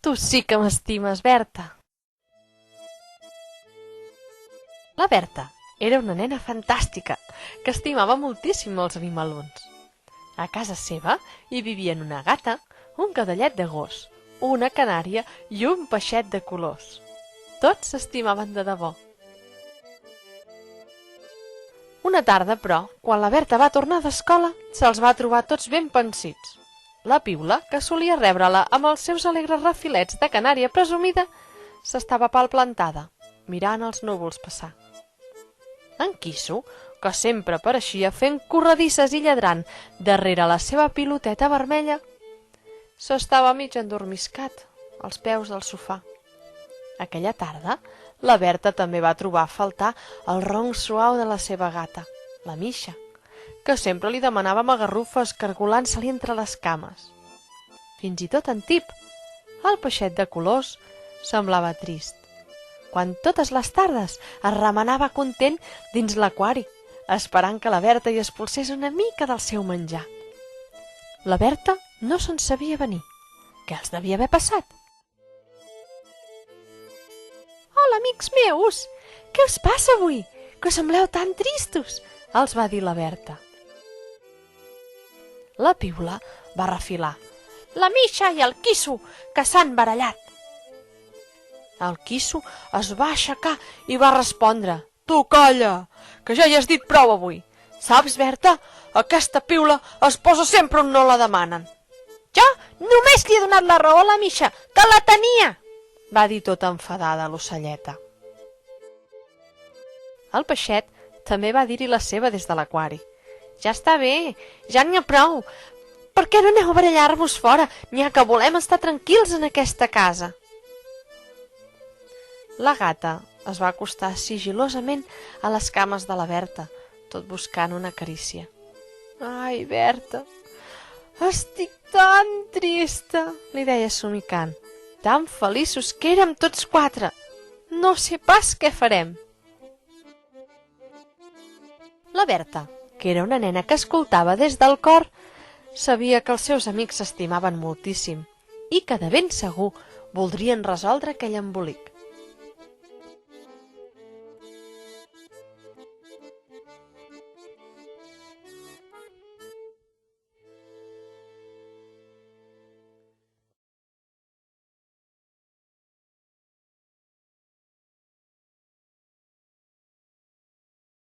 Tu sí que m'estimes, Berta. La Berta era una nena fantàstica que estimava moltíssim els animalons. A casa seva hi vivien una gata, un cadellet de gos, una canària i un peixet de colors. Tots s'estimaven de debò. Una tarda, però, quan la Berta va tornar d'escola, se'ls va trobar tots ben pansits. La piula, que solia rebre-la amb els seus alegres refilets de canària presumida, s'estava palplantada, mirant els núvols passar. En Quisso, que sempre apareixia fent corredisses i lladrant darrere la seva piloteta vermella, s'estava mig endormiscat als peus del sofà. Aquella tarda, la Berta també va trobar a faltar el ronc suau de la seva gata, la Misha, que sempre li demanava magarrufes cargolant-se-li entre les cames. Fins i tot en Tip, el peixet de colors, semblava trist, quan totes les tardes es remenava content dins l'aquari, esperant que la Berta hi expulsés una mica del seu menjar. La Berta no se'n sabia venir. Què els devia haver passat? «Hola, amics meus! Què us passa avui? Que sembleu tan tristos!» els va dir la Berta. La piula va refilar. «La Misha i el Quisso, que s'han barallat!» El Quisso es va aixecar i va respondre. «Tu calla, que ja hi has dit prou avui. Saps, Berta, aquesta piula es posa sempre on no la demanen». «Jo només li he donat la raó a la Misha, que la tenia!» va dir tota enfadada l'ocelleta. El peixet també va dir-hi la seva des de l'aquari. «Ja està bé, ja n'hi ha prou. Per què no aneu a barallar-vos fora, n'hi ha que volem estar tranquils en aquesta casa?» La gata es va acostar sigil·losament a les cames de la Berta, tot buscant una carícia. «Ai, Berta, estic tan trista», li deia somicant. «Tan feliços que érem tots quatre. No sé pas què farem». La Berta, que era una nena que escoltava des del cor, sabia que els seus amics s'estimaven moltíssim i que de ben segur voldrien resoldre aquell embolic.